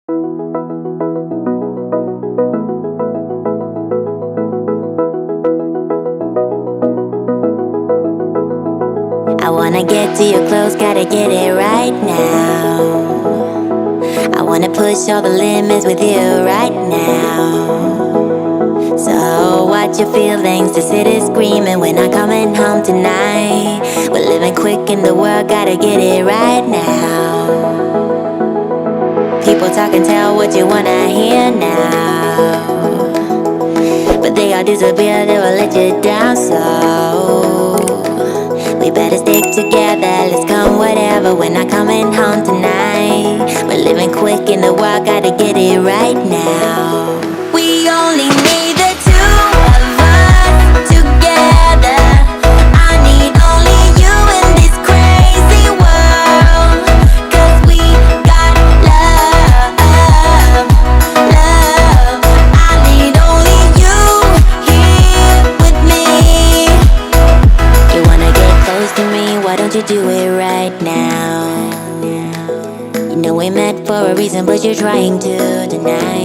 I wanna get to your clothes, gotta get it right now. I wanna push all the limits with you right now. So watch your feelings, the city's screaming, we're not coming home tonight. We're living quick in the world, gotta get it right now. People talk and tell what you wanna hear now, but they all disappear, they will let you down. So we better stick together, let's come whatever, we're not coming home tonight. We're living quick in the world, gotta get it right now. We only need the two of us together. I need only you in this crazy world, 'cause we got love, love. I need only you here with me. You wanna get close to me, why don't you do it right now? You know we met for a reason, but you're trying to deny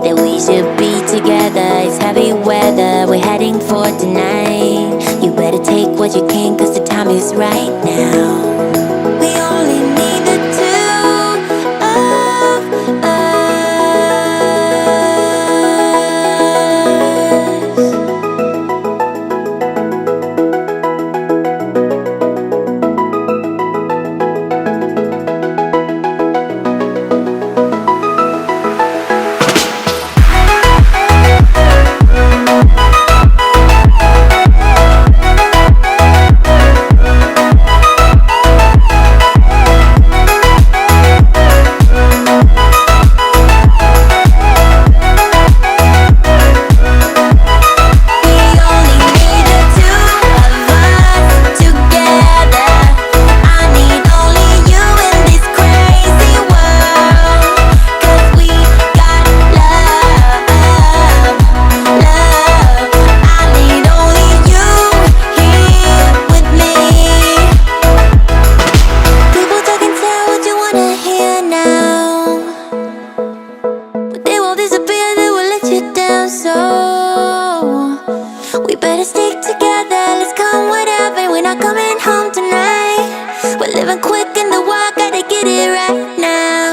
that we should be together. It's heavy weather, we're heading for tonight. You better take what you can, 'cause the time is right now. We only need the two of us. So we better stick together, let's come whatever, we're not coming home tonight. We're living quick in the world, gotta get it right now.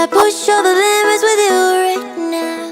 Push all the limits with you right now.